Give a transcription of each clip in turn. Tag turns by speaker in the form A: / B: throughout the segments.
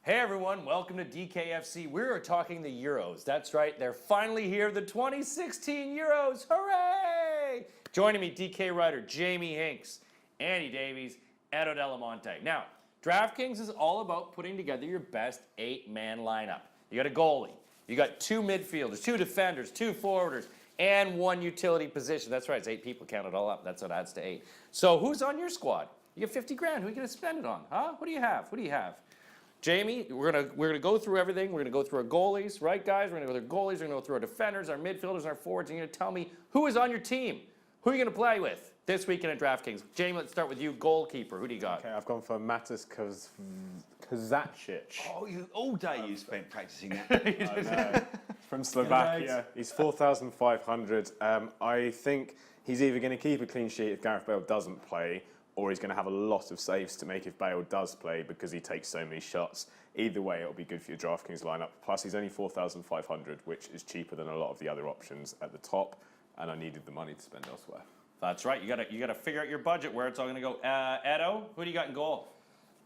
A: Hey everyone, welcome to DKFC. We're talking the Euros. That's right, they're finally here, the 2016 Euros. Hooray! Joining me, DK writer Jamie Hinks, Andy Davies, Edo Delamonte. Now, DraftKings is all about putting together your best 8-man lineup. You got a goalie, you got 2 midfielders, 2 defenders, 2 forwarders, and 1 utility position. That's right, it's 8 people, count it all up. That's what adds to 8. So who's on your squad? You get 50 grand, who are you gonna spend it on? Huh? What do you have? What do you have? Jamie, we're gonna go through everything. We're gonna go through our goalies, right, guys? We're gonna go through our goalies. We're gonna go through our defenders, our midfielders, our forwards. And you're gonna tell me who is on your team. Who are you gonna play with this weekend at DraftKings? Jamie, let's start with you, goalkeeper. Who do you got?
B: Okay, I've gone for Matas Kozacic.
C: Oh, all day you spent practicing that.
B: I know. From Slovakia. He's 4,500. I think he's either going to keep a clean sheet if Gareth Bale doesn't play, or he's going to have a lot of saves to make if Bale does play because he takes so many shots. Either way, it'll be good for your DraftKings lineup. Plus, he's only 4,500, which is cheaper than a lot of the other options at the top, and I needed the money to spend elsewhere.
A: That's right. You gotta figure out your budget where it's all gonna go. Edo, who do you got in goal?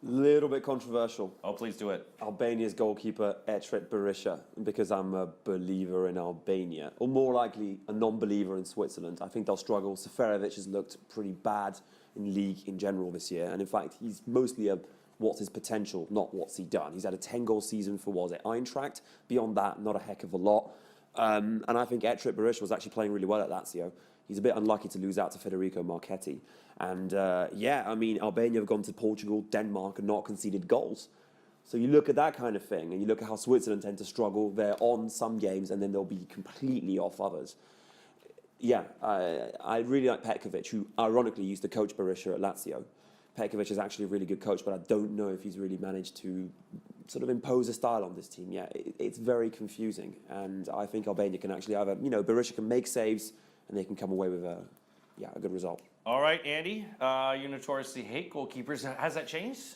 D: Little bit controversial.
A: Oh, please do it.
D: Albania's goalkeeper, Etret Berisha, because I'm a believer in Albania, or more likely a non-believer in Switzerland. I think they'll struggle. Seferovic has looked pretty bad in league in general this year, and in fact, he's mostly a what's his potential, not what's he done. He's had a 10-goal season for, what was it, Eintracht? Beyond that, not a heck of a lot. And I think Etret Berisha was actually playing really well at Lazio. He's a bit unlucky to lose out to Federico Marchetti. And yeah, I mean, Albania have gone to Portugal, Denmark, and not conceded goals. So you look at that kind of thing, and you look at how Switzerland tend to struggle. They're on some games, and then they'll be completely off others. Yeah, I really like Petkovic, who ironically used to coach Berisha at Lazio. Petkovic is actually a really good coach, but I don't know if he's really managed to sort of impose a style on this team yet. It's very confusing, and I think Albania can actually either, Berisha can make saves, and they can come away with a good result.
A: All right, Andy, you notoriously hate goalkeepers. Has that changed?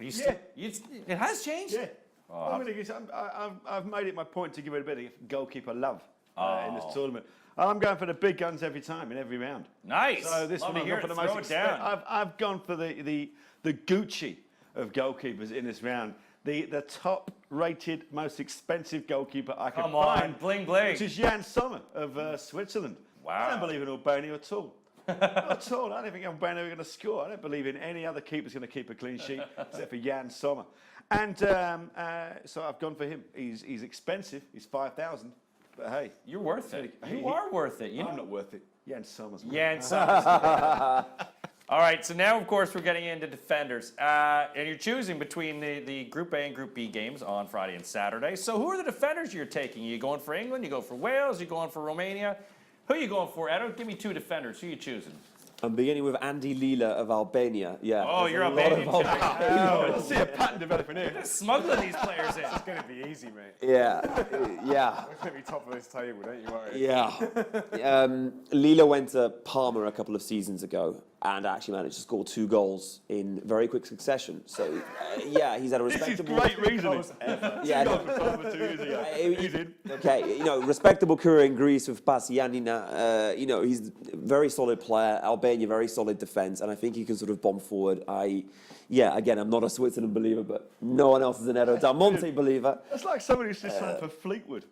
A: It has changed?
C: Yeah. I've made it my point to give it a bit of goalkeeper love in this tournament. I'm going for the big guns every time, in every round.
A: Nice.
C: So this one, I've gone for the most I've gone for the Gucci of goalkeepers in this round. The top-rated, most expensive goalkeeper I could find.
A: Bling bling.
C: Which is Jan Sommer of Switzerland.
A: Wow.
C: I don't believe in Albania at all. Not at all. I don't think Albania are going to score. I don't believe in any other keeper's going to keep a clean sheet except for Jan Sommer. And so I've gone for him. He's expensive. He's 5,000. But hey,
A: you're worth it. You are worth it.
C: I'm not worth it. Jan Sommer's.
A: Jan Sommer's. All right, so now, of course, we're getting into defenders. And you're choosing between the Group A and Group B games on Friday and Saturday. So who are the defenders you're taking? Are you going for England? You go for Wales? You going for Romania? Who are you going for, Edo? Give me 2 defenders. Who are you choosing?
D: I'm beginning with Andy Lila of Albania. Yeah.
A: Oh, you're Albanian tonight.
C: I see a pattern developing here.
A: Just smuggling these players in.
B: It's going to be easy, mate.
D: Yeah. Yeah.
B: We're going to be top of this table, don't you worry.
D: Yeah. Lila went to Parma a couple of seasons ago and actually managed to score 2 goals in very quick succession. So, yeah, he's had a respectable...
C: This is great reasoning.
D: Yeah,
C: goals for Parma 2 years ago. He's in.
D: Okay, respectable career in Greece with Pasianina. He's a very solid player. Albania, very solid defence, and I think he can sort of bomb forward. Again, I'm not a Switzerland believer, but no one else is an Edo Dalmonte believer.
C: That's like somebody who's just signed for Fleetwood.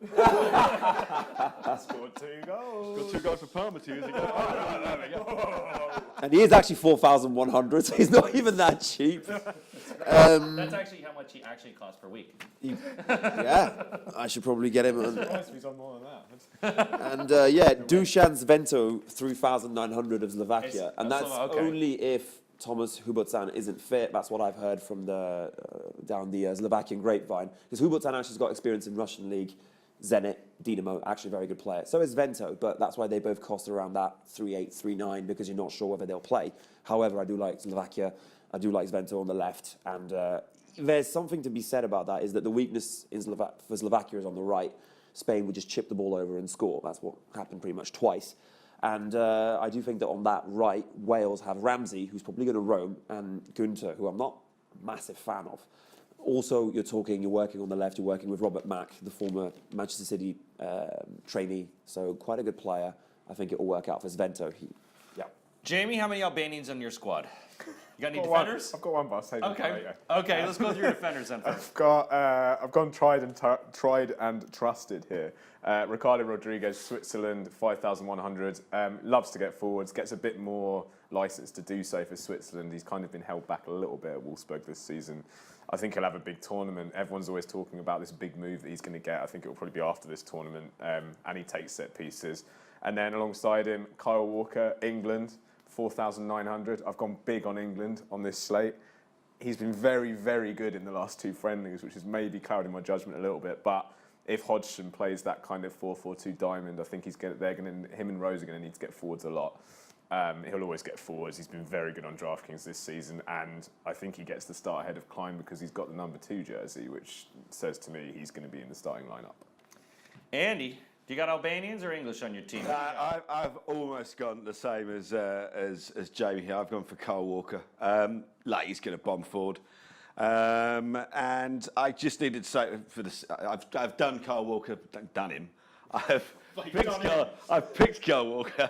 B: Scored 2 goals.
C: Got 2 goals for Parma 2 years ago. Oh, there we go.
D: And he is actually 4,100, so he's not even that cheap.
A: That's actually how much he actually costs per week.
D: Yeah, I should probably get him.
B: He's on more than that.
D: And Dusan Zvento, 3,900 of Slovakia. And that's only if Thomas Hubocan isn't fit. That's what I've heard from down the Slovakian grapevine. Because Hubocan actually's got experience in Russian league, Zenit, Dinamo, actually a very good player. So is Vento, but that's why they both cost around that 3.8, 3.9, because you're not sure whether they'll play. However, I do like Slovakia. I do like Vento on the left. And there's something to be said about that, is that the weakness for Slovakia is on the right. Spain would just chip the ball over and score. That's what happened pretty much twice. And I do think that on that right, Wales have Ramsey, who's probably going to roam, and Gunter, who I'm not a massive fan of. Also, you're working on the left, you're working with Robert Mack, the former Manchester City trainee, so quite a good player. I think it will work out for Svento.
A: Jamie, how many Albanians on your squad? You got any
B: Got one-
A: defenders?
B: I've got one, boss.
A: Okay. Okay, let's go through your defenders then first.
B: I've gone tried and trusted here. Ricardo Rodriguez, Switzerland, 5,100. Loves to get forwards, gets a bit more license to do so for Switzerland. He's kind of been held back a little bit at Wolfsburg this season. I think he'll have a big tournament. Everyone's always talking about this big move that he's going to get. I think it will probably be after this tournament, and he takes set pieces. And then alongside him, Kyle Walker, England, 4,900. I've gone big on England on this slate. He's been very, very good in the last two friendlies, which is maybe clouding my judgment a little bit. But if Hodgson plays that kind of 4-4-2 diamond, I think him and Rose are going to need to get forwards a lot. He'll always get forwards. He's been very good on DraftKings this season, and I think he gets the start ahead of Klein because he's got the number 2 jersey, which says to me he's going to be in the starting lineup.
A: Andy, do you got Albanians or English on your team?
C: I've almost gone the same as Jamie here. I've gone for Kyle Walker. Like he's going to bomb forward. And I just needed to say for this, I've done Kyle Walker, done him. I've picked Kyle Walker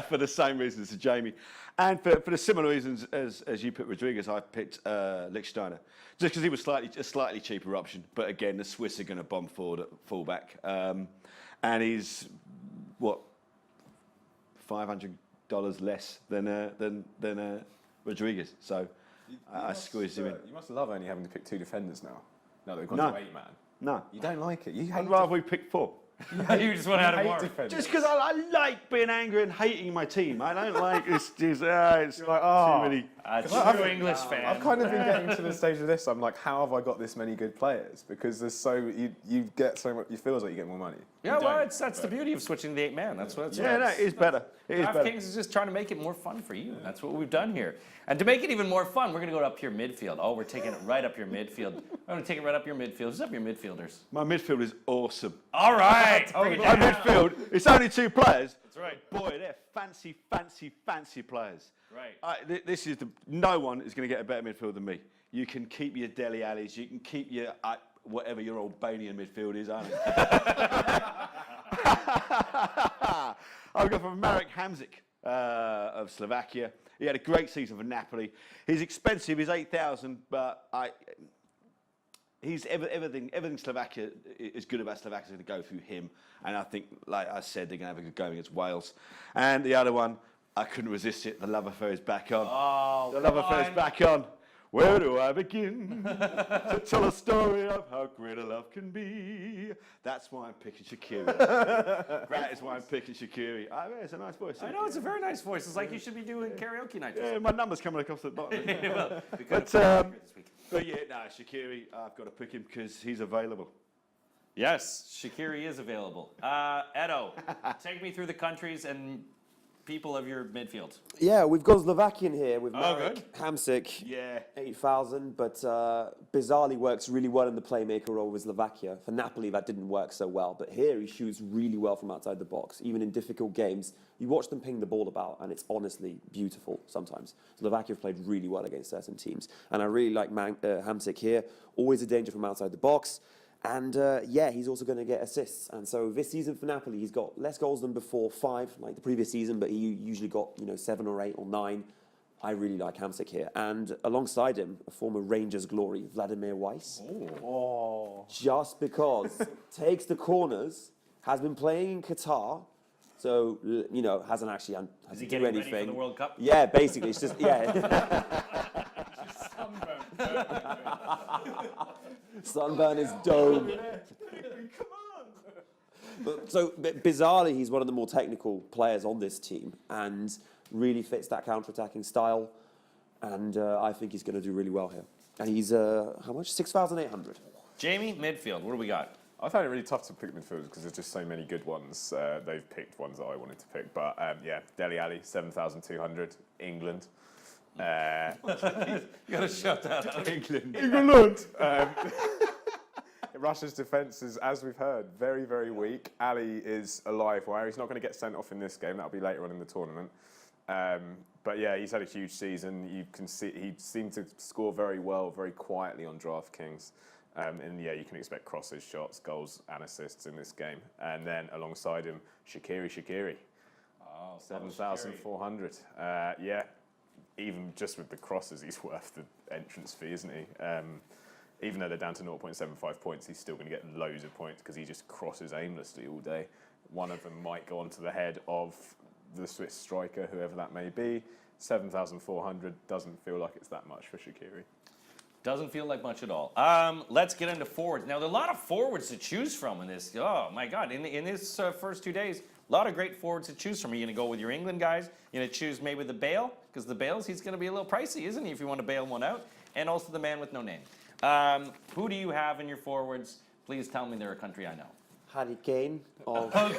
C: for the same reasons as Jamie. And for the similar reasons as you put Rodriguez, I picked Lichtsteiner. Just because he was a slightly cheaper option. But again, the Swiss are going to bomb forward at fullback. And he's, what, $500 less than Rodriguez. So I squeezed him in.
B: You must love only having to pick 2 defenders now. Now that we've gone to 8 man.
C: No.
B: You don't like it. You hate
C: I'd rather we pick 4.
A: You just want to have more.
B: defenders.
C: Just because I like being angry and hating my team. I don't like it's
B: You're like, oh.
C: too many.
A: True English fan.
B: I've kind of been getting to the stage of this. I'm like, how have I got this many good players? Because there's you get so much. You feel like you get more money.
A: Yeah, well, that's the beauty of switching to the 8 man. That's what.
C: Yeah, no, it is better. It is better.
A: DraftKings is just trying to make it more fun for you. That's what we've done here. And to make it even more fun, we're going to go up your midfield. Oh, we're taking it right up your midfield. I'm going to take it right up your midfield. Who's up your midfielders?
C: My midfield is awesome.
A: All right.
C: My midfield, it's only 2 players.
A: That's right.
C: Boy, they're fancy players.
A: Right.
C: This is no one is going to get a better midfield than me. You can keep your Dele Allis, you can keep your whatever your Albanian midfield is. I've got from Marek Hamsik of Slovakia. He had a great season for Napoli. He's expensive. He's 8,000, but he's everything Slovakia is good about Slovakia is going to go through him. And I think, like I said, they're going to have a good go against Wales. And the other one, I couldn't resist it. The love affair is back on.
A: Oh,
C: the love affair is back on. Where do I begin to tell a story of how great a love can be? That's why I'm picking Shaqiri. That is why I'm picking Shaqiri. It's a nice voice.
A: I know, it's a very nice voice. It's like you should be doing karaoke night.
C: Yeah, my number's coming across the bottom.
A: Well,
C: But yeah, no, Shaqiri, I've got to pick him because he's available.
A: yes, Shaqiri is available. Edo, take me through the countries and people of your midfield.
D: Yeah, we've got Slovakian here with Marek
A: good.
D: Hamsik,
C: Yeah.
D: 8,000, but bizarrely works really well in the playmaker role with Slovakia. For Napoli, that didn't work so well, but here he shoots really well from outside the box. Even in difficult games, you watch them ping the ball about, and it's honestly beautiful sometimes. Slovakia have played really well against certain teams, and I really like Hamsik here. Always a danger from outside the box. And yeah, he's also going to get assists. And so this season for Napoli, he's got less goals than before, 5 like the previous season, but he usually got 7 or 8 or 9. I really like Hamsik here. And alongside him, a former Rangers glory, Vladimir Weiss.
B: Oh.
D: Just because takes the corners, has been playing in Qatar, so hasn't actually
A: Is he
D: do
A: getting
D: anything.
A: ready for the World Cup?
D: Yeah, basically, it's just Sunburn is dome. But bizarrely, he's one of the more technical players on this team and really fits that counter-attacking style. And I think he's going to do really well here. And he's, how much? 6,800.
A: Jamie, midfield. What do we got?
B: I found it really tough to pick midfielders because there's just so many good ones. They've picked ones that I wanted to pick. But yeah, Dele Alli, 7,200, England.
A: You gotta shut that out.
B: England! Russia's defence is, as we've heard, very, very weak. Ali is a live wire. He's not going to get sent off in this game. That'll be later on in the tournament. But yeah, he's had a huge season. You can see he seemed to score very well, very quietly on DraftKings. And yeah, you can expect crosses, shots, goals and assists in this game. And then alongside him, Shaqiri.
A: Oh,
B: 7,400. Yeah, even just with the crosses, he's worth the entrance fee, isn't he? Even though they're down to 0.75 points, he's still going to get loads of points because he just crosses aimlessly all day. One of them might go onto the head of the Swiss striker, whoever that may be. 7,400 doesn't feel like it's that much for Shaqiri.
A: Doesn't feel like much at all. Let's get into forwards. Now, there are a lot of forwards to choose from in this. Oh, my God. In this first 2 days, a lot of great forwards to choose from. Are you going to go with your England guys? You're going to choose maybe the Bale? Because the Bale's, he's going to be a little pricey, isn't he, if you want to bail one out? And also the man with no name. Who do you have in your forwards? Please tell me they're a country I know.
D: Harry Kane of Harry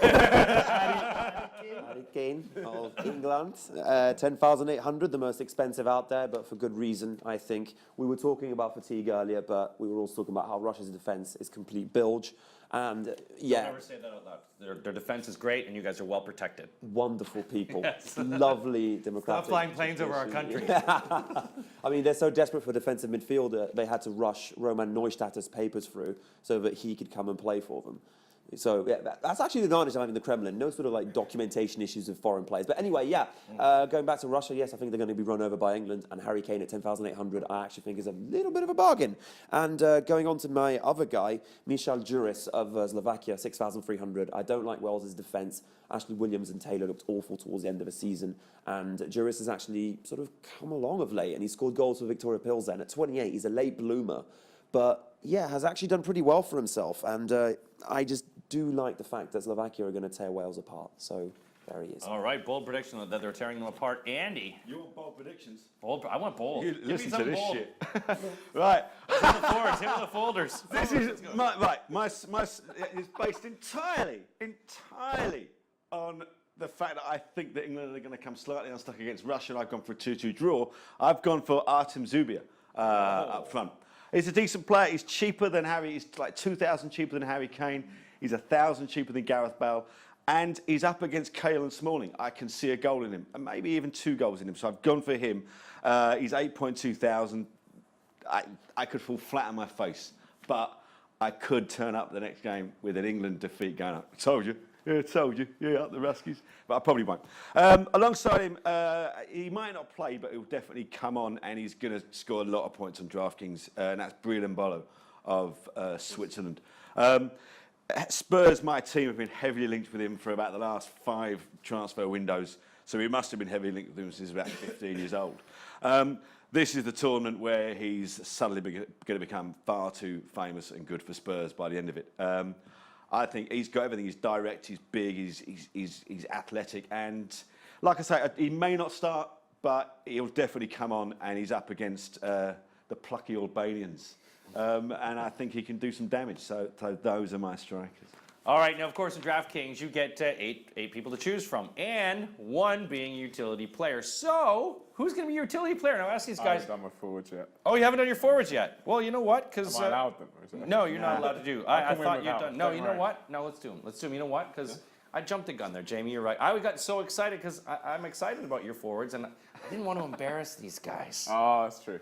D: Kane of England, 10,800, the most expensive out there, but for good reason, I think. We were talking about fatigue earlier, but we were also talking about how Russia's defence is complete bilge. And yeah,
A: Don't ever say that out loud. Their defence is great, and you guys are well protected.
D: wonderful people, lovely democratic.
A: Stop flying planes over our country.
D: I mean, they're so desperate for a defensive midfielder, they had to rush Roman Neustadter's papers through so that he could come and play for them. So yeah, that's actually the advantage of having the Kremlin. No sort of like documentation issues with foreign players. But anyway, yeah, going back to Russia, yes, I think they're going to be run over by England. And Harry Kane at 10,800, I actually think is a little bit of a bargain. And going on to my other guy, Michal Juris of Slovakia, 6,300. I don't like Wales's defence. Ashley Williams and Taylor looked awful towards the end of the season. And Juris has actually sort of come along of late. And he scored goals for Victoria Pilsen. At 28, he's a late bloomer. But yeah, has actually done pretty well for himself. And I just do like the fact that Slovakia are going to tear Wales apart. So there he is.
A: All right, bold prediction that they're tearing them apart. Andy.
C: You want bold predictions?
A: Bold, I want bold.
C: You
A: Give me
C: listen to
A: something
C: this
A: bold.
C: shit. Right.
A: Hit with the forwards, hit with the folders.
C: This is my it's based entirely on the fact that I think that England are going to come slightly unstuck against Russia. And I've gone for a 2-2 draw. I've gone for Artem Zubia up front. He's a decent player. He's cheaper than Harry. He's like 2,000 cheaper than Harry Kane. He's 1,000 cheaper than Gareth Bale. And he's up against Cahill and Smalling. I can see a goal in him, and maybe even 2 goals in him. So I've gone for him. He's 8.2 thousand. I could fall flat on my face, but I could turn up the next game with an England defeat going up. Told you. Yeah, told you. Yeah, up the Ruskies. But I probably won't. Alongside him, he might not play, but he'll definitely come on, and he's going to score a lot of points on DraftKings, and that's Breland Bolo of Switzerland. Spurs, my team, have been heavily linked with him for about the last 5 transfer windows, so he must have been heavily linked with him since he's about 15 years old. This is the tournament where he's suddenly going to become far too famous and good for Spurs by the end of it. I think he's got everything. He's direct, he's big, he's athletic, and like I say, he may not start, but he'll definitely come on, and he's up against the plucky Albanians. And I think he can do some damage. So those are my strikers.
A: All right, now, of course, in DraftKings, you get eight people to choose from, and 1 being a utility player. So, who's going to be your utility player? Now, ask these
B: I
A: guys.
B: haven't done my forwards yet.
A: Oh, you haven't done your forwards yet? Well, you know what? Because
B: Am I allowed them? Or is it?
A: no, you're not allowed to do. I
B: can win
A: thought you'd
B: without,
A: done. No,
B: don't
A: you know
B: worry.
A: what? No, let's do them. Let's do them. You know what? Because I jumped the gun there, Jamie. You're right. I got so excited because I'm excited about your forwards, and I didn't want to embarrass these guys.
B: Oh, that's true.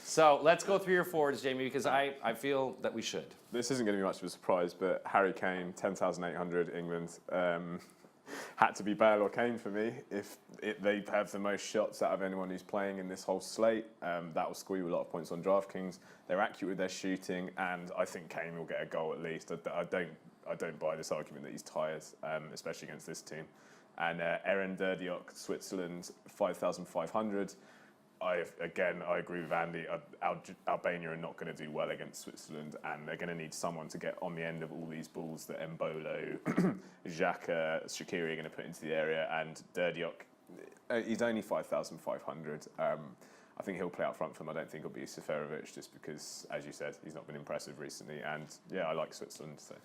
A: So let's go through your forwards, Jamie, because I feel that we should.
B: This isn't going to be much of a surprise, but Harry Kane, 10,800, England. Had to be Bale or Kane for me. If they have the most shots out of anyone who's playing in this whole slate, that will score you a lot of points on DraftKings. They're accurate with their shooting, and I think Kane will get a goal at least. I don't buy this argument that he's tired, especially against this team. And Eren Derdiok, Switzerland, 5,500. I agree with Andy. Albania are not going to do well against Switzerland, and they're going to need someone to get on the end of all these balls that Mbolo, Xhaka, Shaqiri are going to put into the area. And Derdiok, he's only 5,500. I think he'll play out front for them. I don't think it'll be Seferovic, just because, as you said, he's not been impressive recently. And yeah, I like Switzerland. So.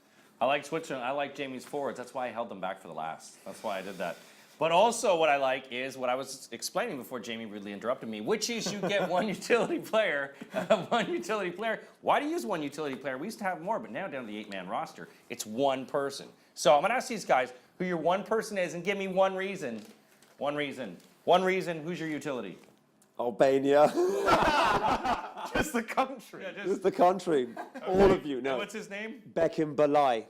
A: I like Switzerland. I like Jamie's forwards. That's why I held them back for the last. That's why I did that. But also what I like is what I was explaining before Jamie rudely interrupted me, which is you get 1 utility player, 1 utility player. Why do you use 1 utility player? We used to have more, but now down to the 8-man roster, it's 1 person. So I'm going to ask these guys who your 1 person is and give me 1 reason. 1 reason. 1 reason. Who's your utility?
D: Albania.
B: Just the country.
A: Yeah,
D: Just the country. All of you. No.
A: What's his name?
D: Beckham Balai.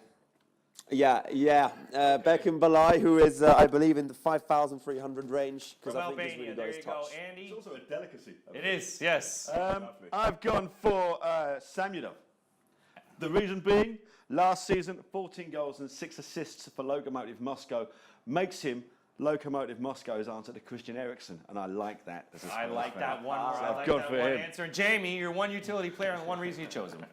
D: Yeah. Beckham Balai, who is, I believe, in the 5,300 range.
A: From
D: I think he's
A: Albania,
D: really got
A: there
D: his
A: you go,
D: touch.
A: Andy.
C: It's also a delicacy.
A: It is, yes.
C: I've gone for Samuel. The reason being, last season, 14 goals and 6 assists for Lokomotiv Moscow makes him Lokomotiv Moscow's answer to Christian Eriksen, and I like that. As a
A: I
C: Spurs
A: like
C: fan.
A: that one.
C: So
A: I
C: I've
A: like
C: gone
A: that
C: for
A: one
C: him.
A: answer. Jamie, your one utility player and the one reason you chose him.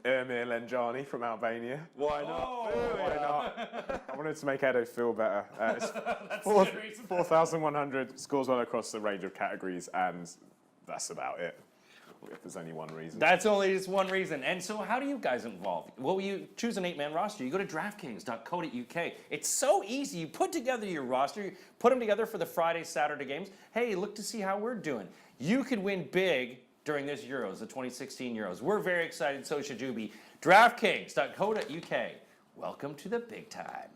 B: Emir Lenjani from Albania.
C: Why not?
A: Oh,
B: Why not? I wanted to make Edo feel better. It's
A: That's
B: four-
A: the reason.
B: 4,100, scores well across the range of categories, and that's about it. If there's only one reason.
A: That's only just one reason. And so how do you guys involve? Well, you choose an 8-man roster. You go to DraftKings.co.uk. It's so easy. You put together your roster. You put them together for the Friday, Saturday games. Hey, look to see how we're doing. You could win big during this Euros, the 2016 Euros. We're very excited. So should you be. DraftKings.co.uk. Welcome to the big time.